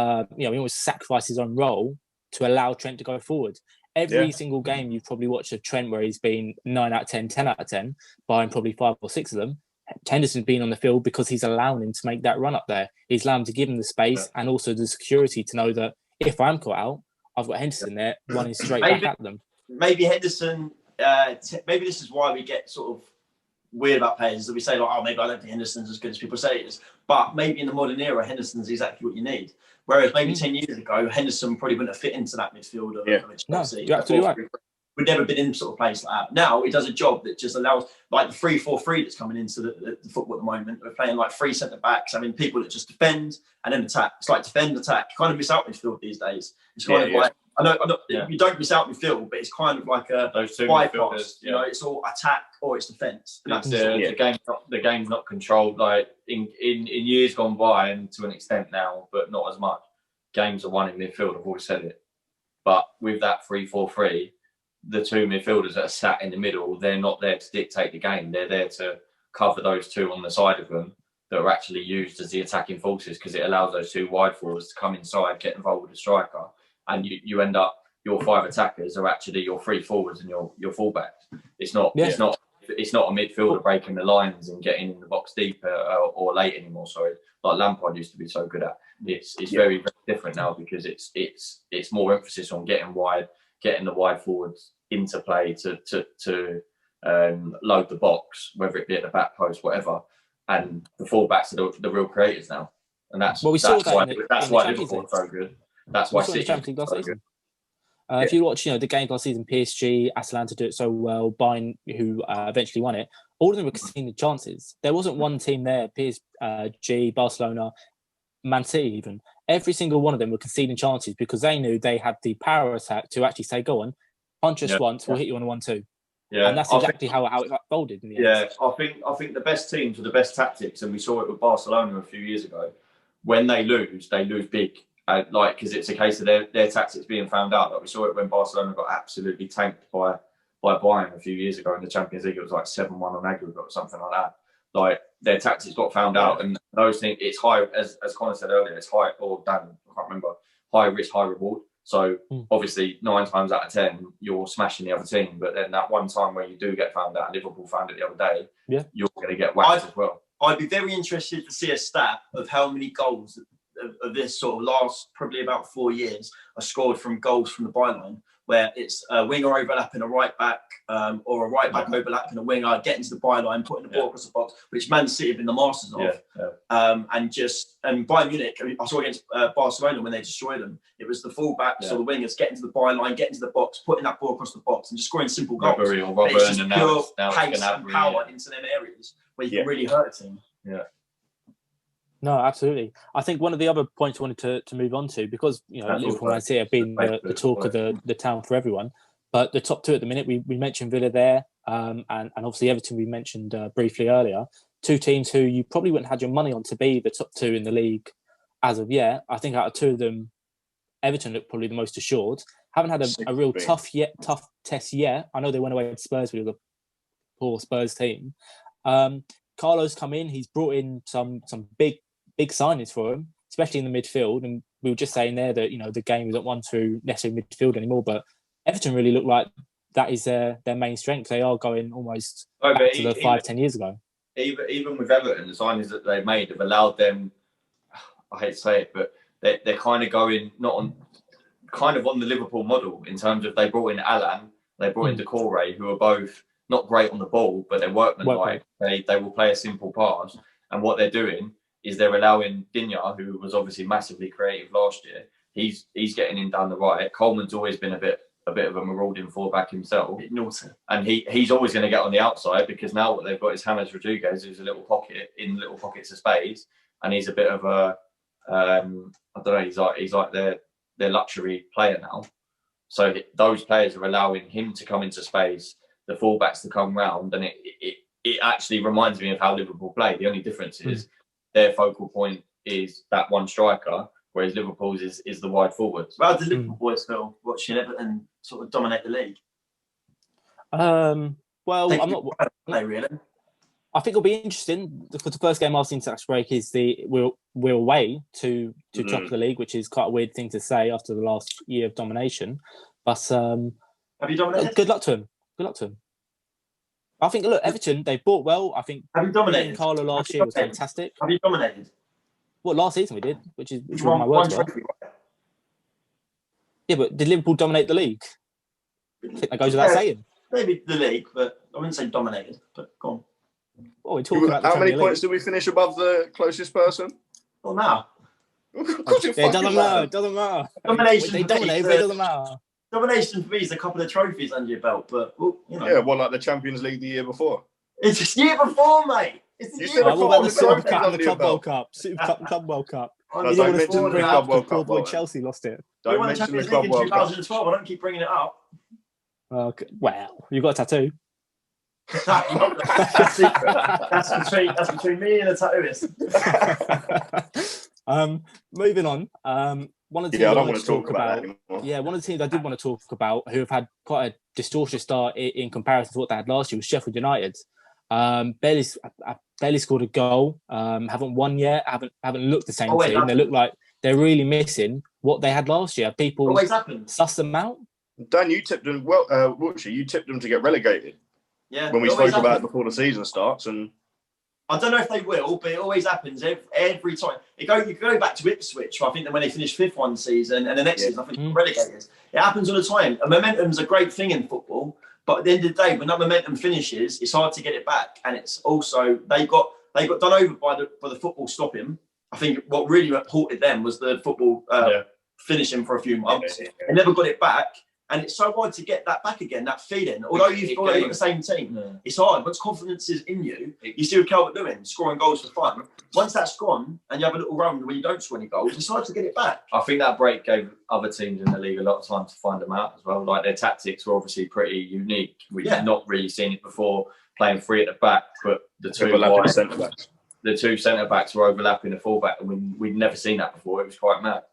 always sacrifices his own role to allow Trent to go forward. Every single game you've probably watched of Trent where he's been 9 out of 10, 10 out of 10, barring probably 5 or 6 of them, Henderson's been on the field because he's allowing him to make that run up there. He's allowing him to give him the space and also the security to know that if I'm caught out, I've got Henderson there running straight back at them. Maybe Henderson, maybe this is why we get sort of weird about players, that we say, like, oh, maybe I don't think Henderson's as good as people say it is. But maybe in the modern era, Henderson's exactly what you need. Whereas maybe 10 years ago, Henderson probably wouldn't have fit into that midfield of Chelsea. No, you're absolutely right. We'd never been in sort of place like that. Now he does a job that just allows, like the 3-4-3 that's coming into the football at the moment. We're playing like 3 centre backs. I mean, people that just defend and then attack. It's like defend, attack. You kind of miss out midfield these days. It's kind of like, I know you don't miss out midfield, but it's kind of like a those two bypass. You know, it's all attack or it's defence. The game's not controlled like in years gone by, and to an extent now, but not as much. Games are won in midfield. I've always said it. But with that 3-4-3. The two midfielders that are sat in the middle, they're not there to dictate the game. They're there to cover those two on the side of them that are actually used as the attacking forces, because it allows those two wide forwards to come inside, get involved with the striker, and you end up, your 5 attackers are actually your 3 forwards and your fullbacks. It's not a midfielder breaking the lines and getting in the box deep or late anymore. Sorry, like Lampard used to be so good at. It's very, very different now, because it's more emphasis on getting wide, getting the wide forwards into play to load the box, whether it be at the back post, whatever. And the fullbacks are the real creators now, and that's why Liverpool are so good. That's why City are so good. If you watch, the game last season, PSG, Atalanta do it so well. Bayern, who eventually won it, all of them were conceding chances. There wasn't one team there. PSG, Barcelona, Man City, even every single one of them were conceding chances because they knew they had the power attack to actually say, "Go on, punch us once, we'll hit you on a 1-2." Yeah, and that's exactly how it unfolded in the end. Yeah, I think the best teams with the best tactics, and we saw it with Barcelona a few years ago. When they lose big. Because it's a case of their tactics being found out. Like we saw it when Barcelona got absolutely tanked by Bayern a few years ago in the Champions League. It was like 7-1 on aggregate or something like that. Like their tactics got found out, and those things, it's high, as Connor said earlier, it's high, or Dan, I can't remember, high risk, high reward. So obviously 9 times out of 10 you're smashing the other team, but then that one time where you do get found out, and Liverpool found it the other day, you're going to get whacked as well. I'd be very interested to see a stat of how many goals of this sort of last probably about 4 years are scored from goals from the byline, where it's a winger overlapping a right back, or a right back overlapping a winger, getting to the byline, putting the ball across the box, which Man City have been the masters of. And Bayern Munich, I saw against Barcelona when they destroyed them, it was the fullbacks or the wingers getting to the byline, getting to the box, putting that ball across the box, and just scoring simple goals. It's just pure pace and power into them areas where you can really hurt a team. Yeah. No, absolutely. I think one of the other points I wanted to move on to, because Liverpool and Man City have been the talk of the town for everyone, but the top 2 at the minute, we mentioned Villa there, and obviously Everton we mentioned briefly earlier. 2 teams who you probably wouldn't have had your money on to be the top 2 in the league as of yet. I think out of 2 of them, Everton looked probably the most assured. Haven't had a real tough test yet. I know they went away with Spurs, with a poor Spurs team. Carlo's come in. He's brought in some big signings for him, especially in the midfield. And we were just saying there that the game isn't won through necessarily midfield anymore, but Everton really look like that is their main strength. They are going almost back to the 5-10 years ago. Even with Everton, the signings that they've made have allowed them, I hate to say it, but they're kind of going on the Liverpool model, in terms of they brought in Alan, they brought in Decore, who are both not great on the ball, but they're workmanlike. They will play a simple pass, and what they're doing is they're allowing Digne, who was obviously massively creative last year. He's getting in down the right. Coleman's always been a bit of a marauding fullback himself, and he's always going to get on the outside, because now what they've got is James Rodriguez, who's a little pockets of space, and he's a bit of a I don't know. He's like their luxury player now. So those players are allowing him to come into space, the fullbacks to come round, and it actually reminds me of how Liverpool play. The only difference is their focal point is that one striker, whereas Liverpool's is the wide forwards. How did Liverpool boys feel watching Everton sort of dominate the league? Well, I'm not. Really. I think it'll be interesting, because the first game after international break is we're away to top of the league, which is quite a weird thing to say after the last year of domination. But have you dominated? Good luck to him. I think, look, Everton, they bought well. I think Have you dominated? Carlo last year was fantastic. Have you dominated? Well, last season we did, which was my One words were. trophy, right? Yeah, but did Liverpool dominate the league? I think that goes without saying. Maybe the league, but I wouldn't say dominated. But go on. Well, we're talking about the How many Premier points League. did we finish above the closest person? Well, now. Of course it Yeah, it fucking doesn't matter. It doesn't matter. Domination. They dominate, but it doesn't matter. Domination for me is a couple of trophies under your belt, but well, you know. Yeah, well, like the Champions League the year before. It's the year before, mate. It's the You year said What before. about the before Super the Cup and the trophies Club under your World belt. Cup? Super Cup and Club World Cup. No, You don't didn't want mention to the bring it Club up World because poor Cup, boy Walter. Chelsea lost it. We Don't won the mention the Champions League Club in World Cup. 2012. I don't keep bringing it up. Okay. Well, you got a tattoo. that's between me and the tattooist. Moving on. One of the teams Yeah, I I don't wanted want to talk about that anymore. Yeah, one of the teams I did want to talk about who have had quite a distorted start in comparison to what they had last year was Sheffield United. Barely scored a goal. Haven't won yet. Haven't looked the same team. They look like they're really missing what they had last year. People always happens. suss them out. Dan, you tipped them. Well, Wiltshire, you tipped them to get relegated. Yeah. When we spoke about it before the season starts, and I don't know if they will, but it always happens every time. You go back to Ipswich, I think that when they finished fifth one season, and the next season I think they were relegated. It happens all the time. And momentum's a great thing in football, but at the end of the day, when that momentum finishes, it's hard to get it back. And it's also they got done over by the football stopping. I think what really halted them was the football finishing for a few months. They never got it back. And it's so hard to get that back again, that feeling. Although you've got the same team, it's hard. Once confidence is in you, you see what Calvert doing, scoring goals for fun. Once that's gone and you have a little run where you don't score any goals, it's hard to get it back. I think that break gave other teams in the league a lot of time to find them out as well. Like their tactics were obviously pretty unique. We've not really seen it before, playing three at the back, but the two centre backs were overlapping the fullback, and we'd never seen that before. It was quite mad,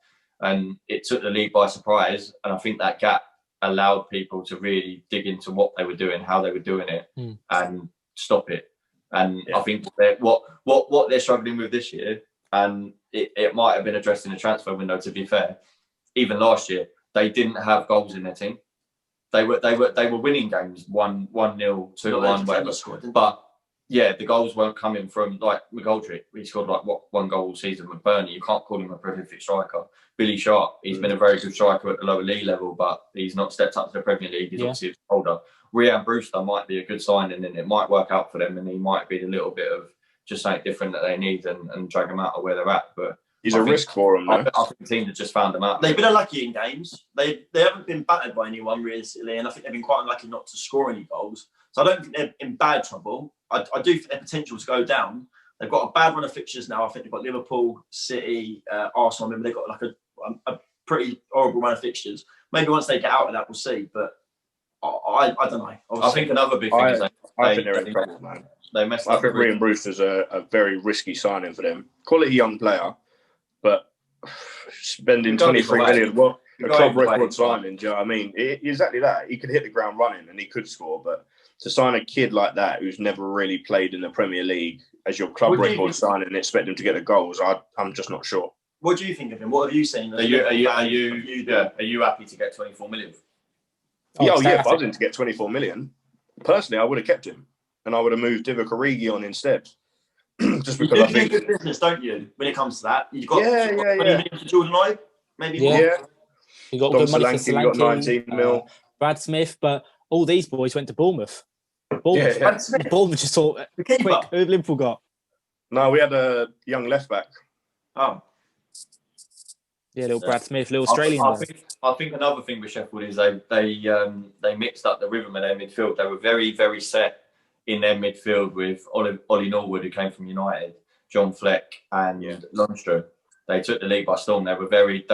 and it took the league by surprise. And I think that gap allowed people to really dig into what they were doing, how they were doing it, and stop it. And I think what they're struggling with this year, and it might have been addressed in the transfer window, to be fair. Even last year, they didn't have goals in their team. They were winning games 1-0, 2-1, whatever. But yeah, the goals weren't coming from like McGoldrick. He scored like one goal all season with Burnley. You can't call him a prolific striker. Billy Sharp, he's been a very good striker at the lower league level, but he's not stepped up to the Premier League. He's obviously older. Rhian Brewster might be a good signing, and it might work out for them, and he might be a little bit of just something different that they need and drag them out of where they're at. But he's a risk for them, though. I think the team have just found them out. They've been unlucky in games. They haven't been battered by anyone realistically, and I think they've been quite unlucky not to score any goals. So I don't think they're in bad trouble. I do think their potential to go down. They've got a bad run of fixtures now. I think they've got Liverpool, City, Arsenal. I mean, they've got like a pretty horrible run of fixtures. Maybe once they get out of that, we'll see. But I don't know. Obviously, I think another big thing is I think they're in trouble, man. They messed I up. think Rhian Brewster's a very risky signing for them. Quality young player, but spending 23 million, well, a club record signing, do you know what I mean? Exactly that. He could hit the ground running and he could score, but to sign a kid like that who's never really played in the Premier League as your club record signing and expect him to get the goals, I'm just not sure. What do you think of him? What have you seen? Are you happy to get 24 million? If I was in to get 24 million, personally, I would have kept him and I would have moved Divock Origi on instead. Just because I think good business, don't you? When it comes to that, you've got 20 million to Jordan Ibe, maybe more. You got good money for Solanke, you got 19 mil. Brad Smith, but all these boys went to Bournemouth. Bournemouth just thought, the keeper. Quick, who have Liverpool got? No, we had a young left back. Oh. Yeah, little Brad Smith, little Australian. I think another thing with Sheffield is they mixed up the rhythm of their midfield. They were very, very set in their midfield with Ollie Norwood, who came from United, John Fleck, and Lundstrom. They took the league by storm. They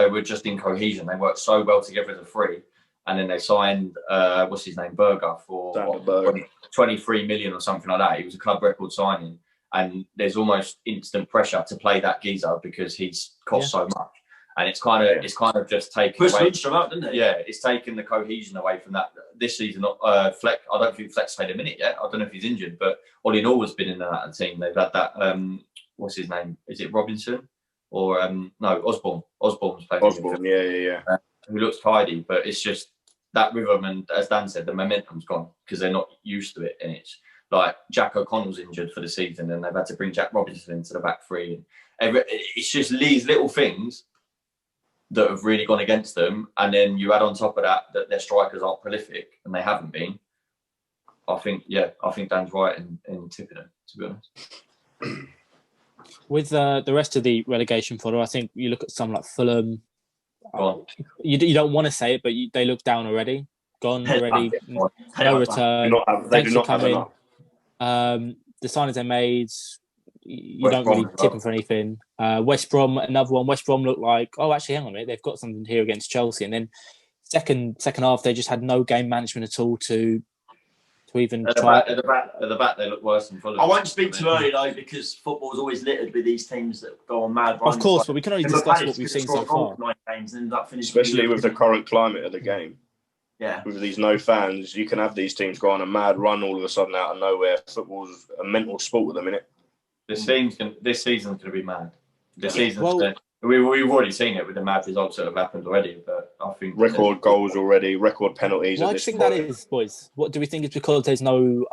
were just in cohesion. They worked so well together as a three. And then they signed what's his name, Berger, for 23 million or something like that. He was a club record signing, and there's almost instant pressure to play that geezer because he's cost so much. And it's kind of just taken pushed away. Lundstrom out, didn't it? Yeah, it's taken the cohesion away from that this season. Fleck, I don't think Fleck's played a minute yet. I don't know if he's injured, but Ollie Norwood's been in and out of the team. They've had that. What's his name? Is it Robinson or no Osborne? Osborne's played. Osborne, yeah. Who looks tidy, but it's just that rhythm, and as Dan said, the momentum's gone because they're not used to it, and like Jack O'Connell's injured for the season, and they've had to bring Jack Robinson into the back three. And it's just these little things that have really gone against them. And then you add on top of that their strikers aren't prolific, and they haven't been. I think Dan's right in tipping it, to be honest. With the rest of the relegation fodder, I think you look at some like Fulham. You don't want to say it, but they look down already. Gone already. No return. They do not have enough. The signings they made, you don't really tip them for anything. West Brom, another one. West Brom looked like, oh, actually, hang on a minute, they've got something here against Chelsea. And then second half, they just had no game management at all to even try. At the back, they look worse than Fulham. I won't speak too early though, because football is always littered with these teams that go on mad runs. Of course, but we can only discuss what we've seen so far. Especially with the current climate of the game. Yeah. With these no fans, you can have these teams go on a mad run all of a sudden out of nowhere. Football's a mental sport at the minute. This season's going to be mad. We've already seen it with the mad results that have happened already, but I think record goals already, record penalties. Why do you think that is, boys? What do we think? It's because there's no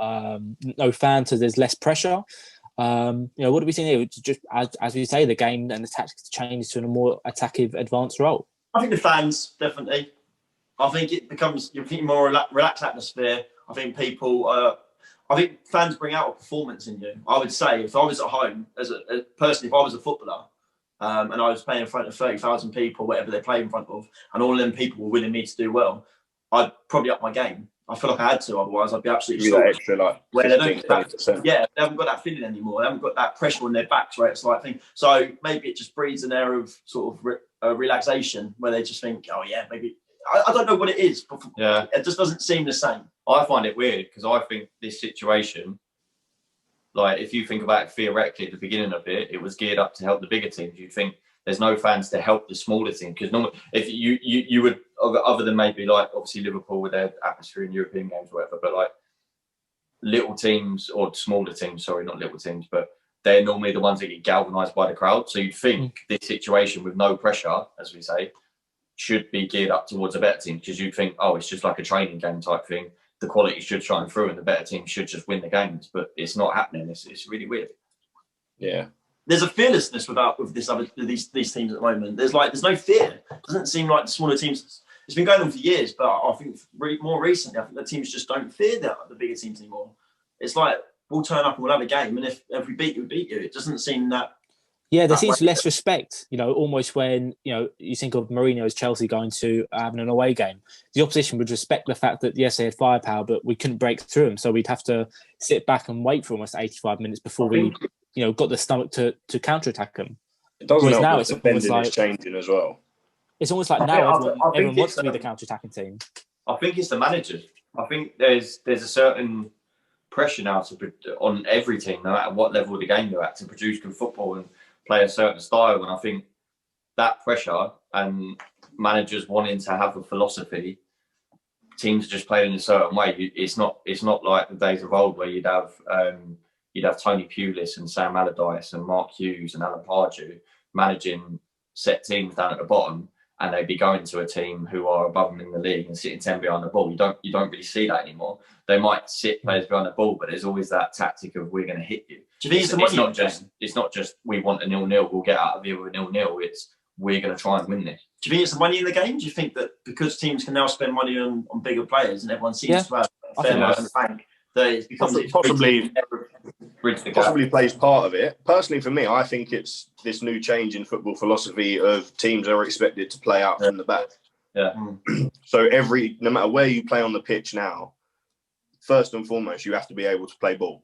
fans, so there's less pressure. What do we think here? Just as we say, the game and the tactics change to a more attacking, advanced role. I think the fans definitely. I think it becomes more relaxed atmosphere. I think people. I think fans bring out a performance in you. I would say if I was at home as a person, if I was a footballer. And I was playing in front of 30,000 people, whatever they play in front of, and all of them people were willing me to do well, I'd probably up my game. I feel like I had to, otherwise I'd be absolutely that extra, like, 15, 20%. They haven't got that feeling anymore. They haven't got that pressure on their backs, right? It's like thing. So maybe it just breeds an air of sort of relaxation where they just think, oh yeah, maybe I don't know what it is, but it just doesn't seem the same. I find it weird because I think this situation. Like, if you think about it theoretically at the beginning of it, it was geared up to help the bigger teams. You'd think there's no fans to help the smaller team. Because normally, if you would, other than maybe like, obviously Liverpool with their atmosphere in European games or whatever, but like little teams or smaller teams, sorry, not little teams, but they're normally the ones that get galvanised by the crowd. So you'd think this situation with no pressure, as we say, should be geared up towards a better team. Because you'd think, oh, it's just like a training game type thing. The quality should shine through and the better team should just win the games, but it's not happening. It's really weird. Yeah. There's a fearlessness with these teams at the moment. There's no fear. It doesn't seem like the smaller teams. It's been going on for years, but I think more recently, I think the teams just don't fear the bigger teams anymore. It's like we'll turn up and we'll have a game, and if we beat you, we beat you. It doesn't seem that. Yeah, there seems less respect, almost when, you think of Mourinho's Chelsea going to having an away game. The opposition would respect the fact that, yes, they had firepower, but we couldn't break through them. So we'd have to sit back and wait for almost 85 minutes before we, got the stomach to counter-attack them. It doesn't help now it's almost like changing as well. It's almost like now everyone wants to be the counter-attacking team. I think it's the managers. I think there's a certain pressure now on every team, no matter what level of the game they're at, to produce good football and play a certain style, and I think that pressure and managers wanting to have a philosophy, teams just playing in a certain way. It's not like the days of old where you'd have Tony Pulis and Sam Allardyce and Mark Hughes and Alan Pardew managing set teams down at the bottom, and they'd be going to a team who are above them in the league and sitting 10 behind the ball. You don't really see that anymore. They might sit players behind the ball, but there's always that tactic of we're going to hit you. Do you think it's not just we want a 0-0, we'll get out of here with a 0-0. It's we're going to try and win this. Do you think it's the money in the game? Do you think that because teams can now spend money on bigger players and everyone seems to have a fair amount in the bank, that it becomes possibly plays part of it? Personally, for me, I think it's this new change in football philosophy of teams are expected to play out from the back. Yeah. So no matter where you play on the pitch now, first and foremost, you have to be able to play ball.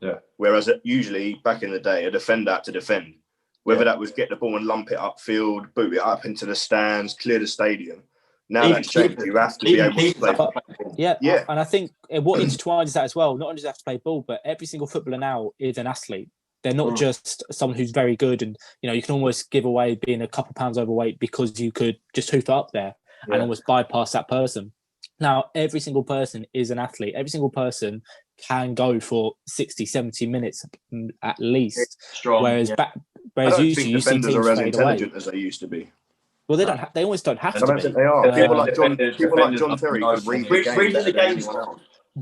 Yeah. Whereas usually back in the day, a defender had to defend. Whether that was get the ball and lump it upfield, boot it up into the stands, clear the stadium. Now that's changed. You have to be able to play ball. Yeah. And I think what intertwines that as well, not only do they have to play ball, but every single footballer now is an athlete. They're not just someone who's very good and, you can almost give away being a couple pounds overweight because you could just hoof it up there and almost bypass that person. Now, every single person is an athlete. Every single person can go for 60, 70 minutes at least. Strong, whereas usually you see teams are as fade intelligent away. as they used to be. Well, they don't almost don't have to I don't be. think they are. People like John Terry could read the games.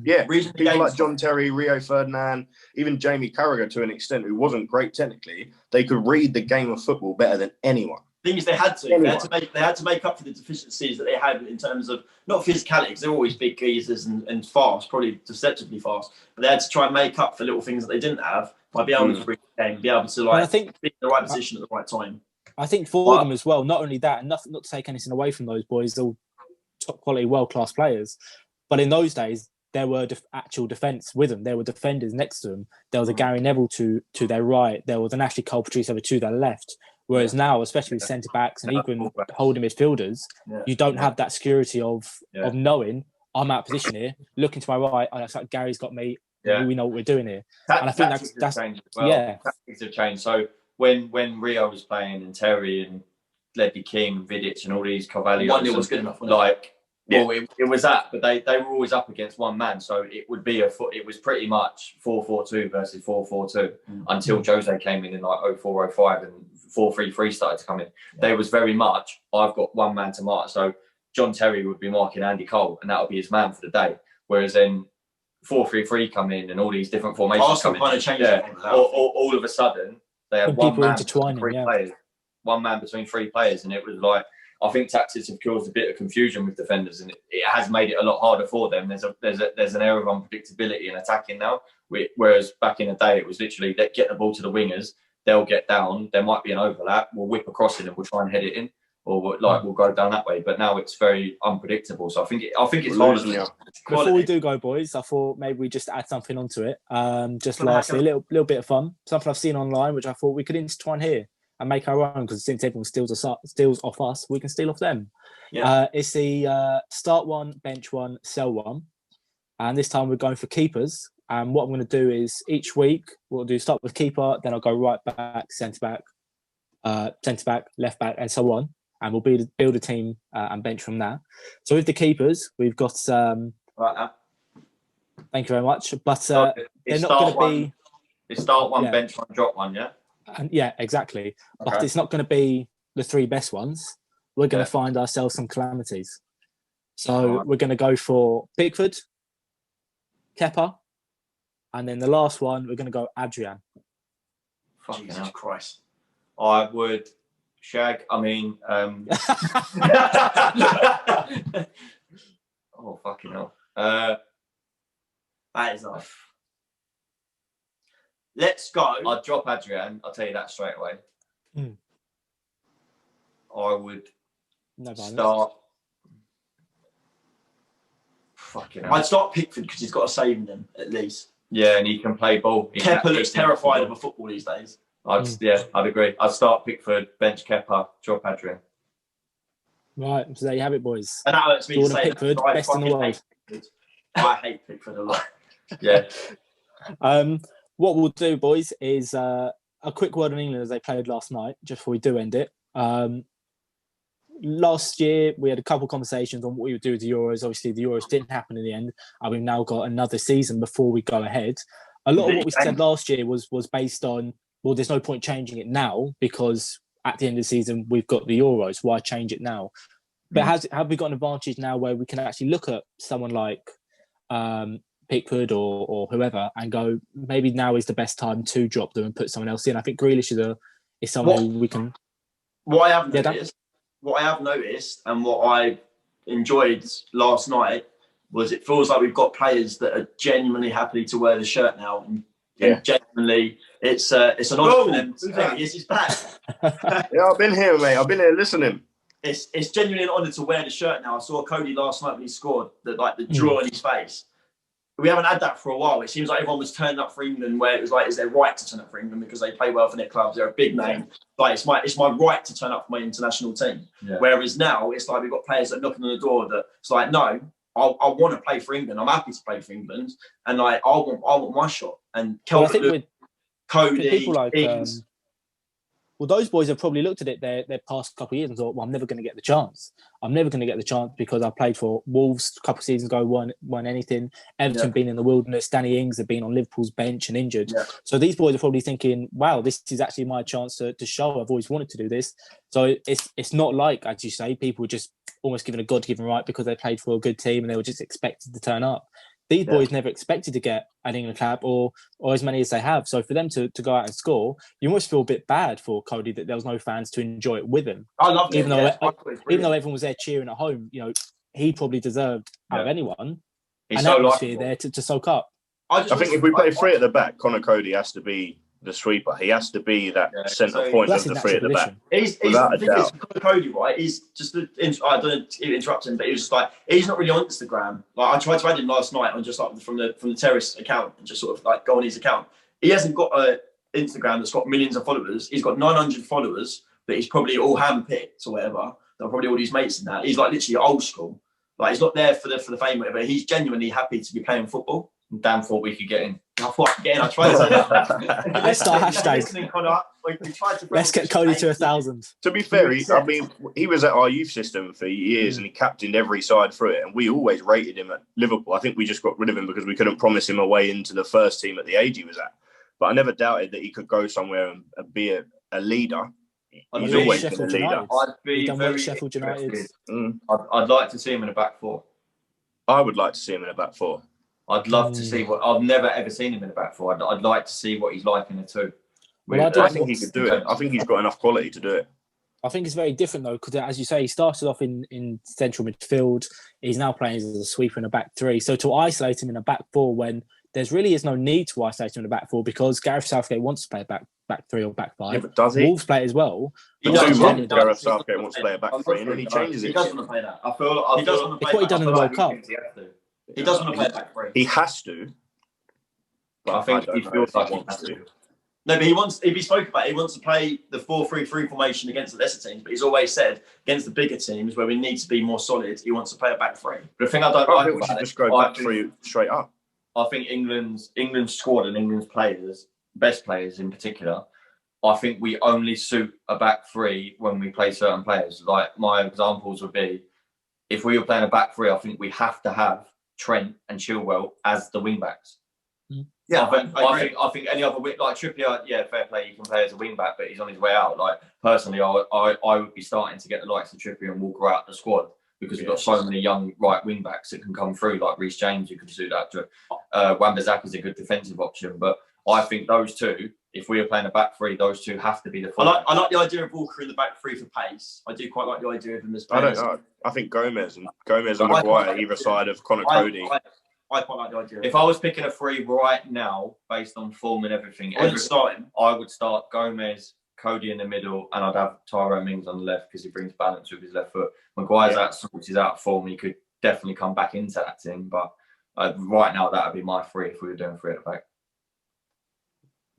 Yeah, Reading the people game like John Terry, Rio Ferdinand, even Jamie Carragher to an extent, who wasn't great technically, they could read the game of football better than anyone. Thing is, they had to. They had to make up for the deficiencies that they had in terms of not physicality, because they're always big geezers and fast, probably deceptively fast. But they had to try and make up for little things that they didn't have by being able to read the game, be able to I think be in the right position at the right time. I think for them as well. Not only that, and not to take anything away from those boys, they're all top quality, world class players. But in those days, there were actual defence with them. There were defenders next to them. There was a Gary Neville to their right. There was an Ashley Cole Patrice over to their left. Whereas now, especially with centre backs and even holding midfielders, you don't have that security of knowing I'm out of position here, looking to my right. It's like Gary's got me. Yeah. We know what we're doing here. And I think that's changed as well. Yeah, tactics have changed. So when Rio was playing and Terry and Ledley King, Vidic, and all these Carvalho, 1-0 was good enough. Well, it was that, but they were always up against one man, so it would be it was pretty much 4-4-2 versus 4-4-2 until Jose came in like 04-05 and 4-3-3 started to come in. They was very much I've got one man to mark, so John Terry would be marking Andy Cole, and that would be his man for the day. Whereas then 4-3-3 come in and all these different formations come in. Kind of changed all of a sudden they had one man between three players. One man between three players, and it was like I think tactics have caused a bit of confusion with defenders, and it has made it a lot harder for them. There's an air of unpredictability in attacking now, whereas back in the day it was literally they get the ball to the wingers, they'll get down, there might be an overlap, we'll whip across it and we'll try and head it in, or we'll go down that way. But now it's very unpredictable. So I think it's harder. Before we do go, boys, I thought maybe we just add something onto it. Just lastly, a little bit of fun, something I've seen online, which I thought we could intertwine here and make our own, because since everyone steals off us, we can steal off them. Yeah. It's the start one, bench one, sell one. And this time we're going for keepers. And what I'm going to do is each week we'll start with keeper, then I'll go right back, centre back, left back, and so on. And we'll build a team and bench from that. So with the keepers, we've got... like that. Thank you very much. But they're not going to be... It's start one, bench one, drop one, yeah? And yeah, exactly. But it's not going to be the three best ones. We're going to find ourselves some calamities. So we're going to go for Pickford, Kepa, and then the last one, we're going to go Adrian. Jesus Christ. I would oh, fucking hell. That is off. Let's go. I'd drop Adrian. I'll tell you that straight away. I would start. Fucking hell. I'd start Pickford because he's got a save in him at least. Yeah, and he can play ball. Kepa looks terrified of a football these days. I'd agree. I'd start Pickford, bench Kepa, drop Adrian. Right, so there you have it, boys. And that hurts me to say Pickford, that, best in the world. I hate Pickford a lot. Yeah. What we'll do, boys, is a quick word on England as they played last night, just before we do end it. Last year, we had a couple of conversations on what we would do with the Euros. Obviously, the Euros didn't happen in the end, and we've now got another season before we go ahead. A lot of what we said last year was based on, well, there's no point changing it now because at the end of the season, we've got the Euros. Why change it now? But have we got an advantage now where we can actually look at someone like Pickford or whoever and go, maybe now is the best time to drop them and put someone else in? I think Grealish is someone who we can... What I have noticed and what I enjoyed last night was it feels like we've got players that are genuinely happy to wear the shirt now. And genuinely, it's an honour for them. Yes, he's back. Yeah, I've been here, mate. I've been here listening. It's genuinely an honour to wear the shirt now. I saw Cody last night when he scored, the draw in his face. We haven't had that for a while. It seems like everyone was turning up for England where it was like, is their right to turn up for England because they play well for their clubs. They're a big name. Like it's my right to turn up for my international team. Yeah. Whereas now it's like we've got players that are knocking on the door that it's like, no, I want to play for England. I'm happy to play for England, and like I want my shot. And Kelvin, Cody, people like Ings, well, those boys have probably looked at it their past couple of years and thought, well, I'm never going to get the chance. I'm never going to get the chance because I played for Wolves a couple of seasons ago, won anything. Everton been in the wilderness. Danny Ings had been on Liverpool's bench and injured. Yeah. So these boys are probably thinking, wow, this is actually my chance to show. I've always wanted to do this. So it's not like, as you say, people were just almost given a God-given right because they played for a good team and they were just expected to turn up. these boys never expected to get an England cap or as many as they have. So for them to go out and score, you almost feel a bit bad for Cody that there was no fans to enjoy it with him. I love it. Even though everyone was there cheering at home, he probably deserved out of anyone an atmosphere there to soak up. I think if we play three at the back, Connor Cody has to be the sweeper. He has to be that centre point of the three at the back. He's without a doubt. Connor Cody, right? He's just I don't know to interrupt him, but he was just like he's not really on Instagram. Like I tried to add him last night on just like from the Terrace account and just sort of like go on his account. He hasn't got a Instagram that's got millions of followers. He's got 900 followers, but he's probably all handpicked or whatever. They're probably all his mates and that. He's like literally old school. Like he's not there for the fame, whatever. He's genuinely happy to be playing football. Dan thought we could get in. I thought I could get in. I tried to. Let's start hashtag. Let's get Cody to 1,000. To be fair, he was at our youth system for years and he captained every side through it. And we always rated him at Liverpool. I think we just got rid of him because we couldn't promise him a way into the first team at the age he was at. But I never doubted that he could go somewhere and be a leader. He's always been a leader. I'd be very Sheffield United. I'd like to see him in a back four. I would like to see him in a back four. I'd love to see I've never ever seen him in a back four. I'd like to see what he's like in the two. Well, I think he could do it. I think he's got enough quality to do it. I think it's very different though, because as you say, he started off in central midfield. He's now playing as a sweeper in a back three. So to isolate him in a back four when there's really is no need to isolate him in a back four because Gareth Southgate wants to play a back three or back five. Yeah, but does he? Wolves play it as well. Gareth Southgate wants to play a back three and then he changes it. He does want to play that. I feel he does want to play. It's what he done in the World Cup. He does want to play a back three. He has to. But I think he feels like he wants to. No, but he spoke about he wants to play the 4-3-3 formation against the lesser teams, but he's always said against the bigger teams where we need to be more solid, he wants to play a back three. But the thing I don't like about just go back three straight up. I think England's squad and England's players, best players in particular, I think we only suit a back three when we play certain players. Like my examples would be, if we were playing a back three, I think we have to have Trent and Chilwell as the wing backs. Yeah, I think any other like Trippier, fair play, you can play as a wing back, but he's on his way out. Like personally, I would be starting to get the likes of Trippier and Walker out the squad because we've got so many young right wing backs that can come through, like Reece James, who could do that. Wan-Bissaka is a good defensive option, but I think those two, if we are playing a back three, those two have to be the. I like the idea of Walker in the back three for pace. I do quite like the idea of him as. I don't know. I think Gomez and Maguire either side of Connor Cody. I quite like the idea. If I was picking a three right now, based on form and everything, I would start Gomez, Cody in the middle, and I'd have Tyrone Mings on the left because he brings balance with his left foot. Maguire's out, which is out of form. He could definitely come back into that team, but right now that would be my three if we were doing three at the back.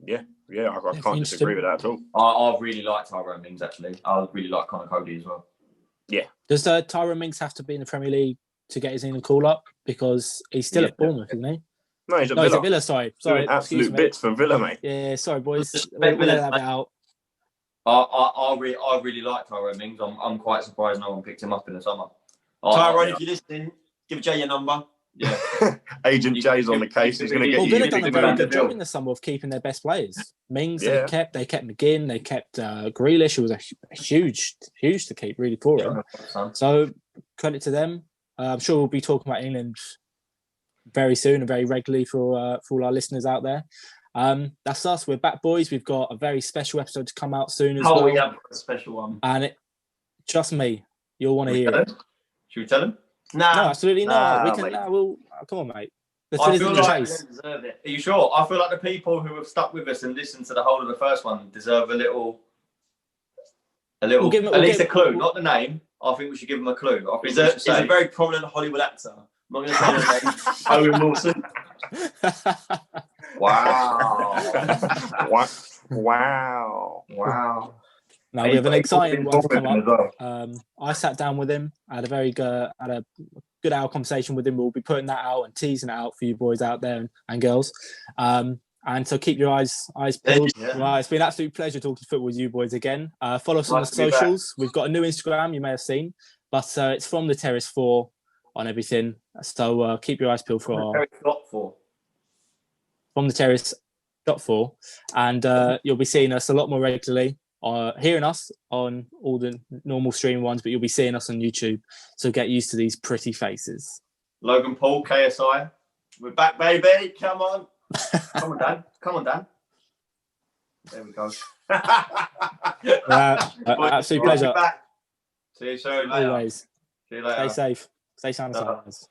Yeah, I can't disagree with that at all. I really like Tyrone Mings actually. I really like Connor Cody as well. Yeah. Does Tyrone Mings have to be in the Premier League to get his England call up? Because he's still at Bournemouth, isn't he? No, he's at Villa. Sorry. Absolute bits for Villa, mate. Yeah, sorry, boys. We'll have it out. I really like Tyrone Mings. I'm quite surprised no one picked him up in the summer. Tyrone, if you're listening, give Jay your number. Yeah. Agent Jay's on the case. He's going to get you. Villa done a very good job in the summer of keeping their best players. Mings, they kept McGinn, they kept Grealish, who was a huge to keep, really for him. So credit to them. I'm sure we'll be talking about England very soon and very regularly for all our listeners out there. That's us. We're back, boys. We've got a very special episode to come out soon as well. Oh, we have a special one. And trust me, you'll want to hear it. Should we tell them? No, absolutely not. We can. Come on, mate. I feel like they deserve it. Are you sure? I feel like the people who have stuck with us and listened to the whole of the first one deserve a little, at least a clue, not the name. I think we should give them a clue. He's a very prominent Hollywood actor. I'm not going to say his name. Owen Wilson. Wow. Now we have an exciting one to come up. I sat down with him. I had a good hour conversation with him. We'll be putting that out and teasing it out for you boys out there and girls. And so keep your eyes peeled. Yeah. Well, it's been an absolute pleasure talking football with you boys again. Follow us on the socials. We've got a new Instagram you may have seen, but it's from the Terrace 4 on everything. So keep your eyes peeled for from the Terrace .4, and you'll be seeing us a lot more regularly. Hearing us on all the normal stream ones, but you'll be seeing us on YouTube. So get used to these pretty faces. Logan Paul, KSI. We're back, baby. Come on. Come on, Dan. Come on, Dan. There we go. Absolute pleasure. Back. See you soon. Later. Always. See you later. Stay safe. Stay sanitized.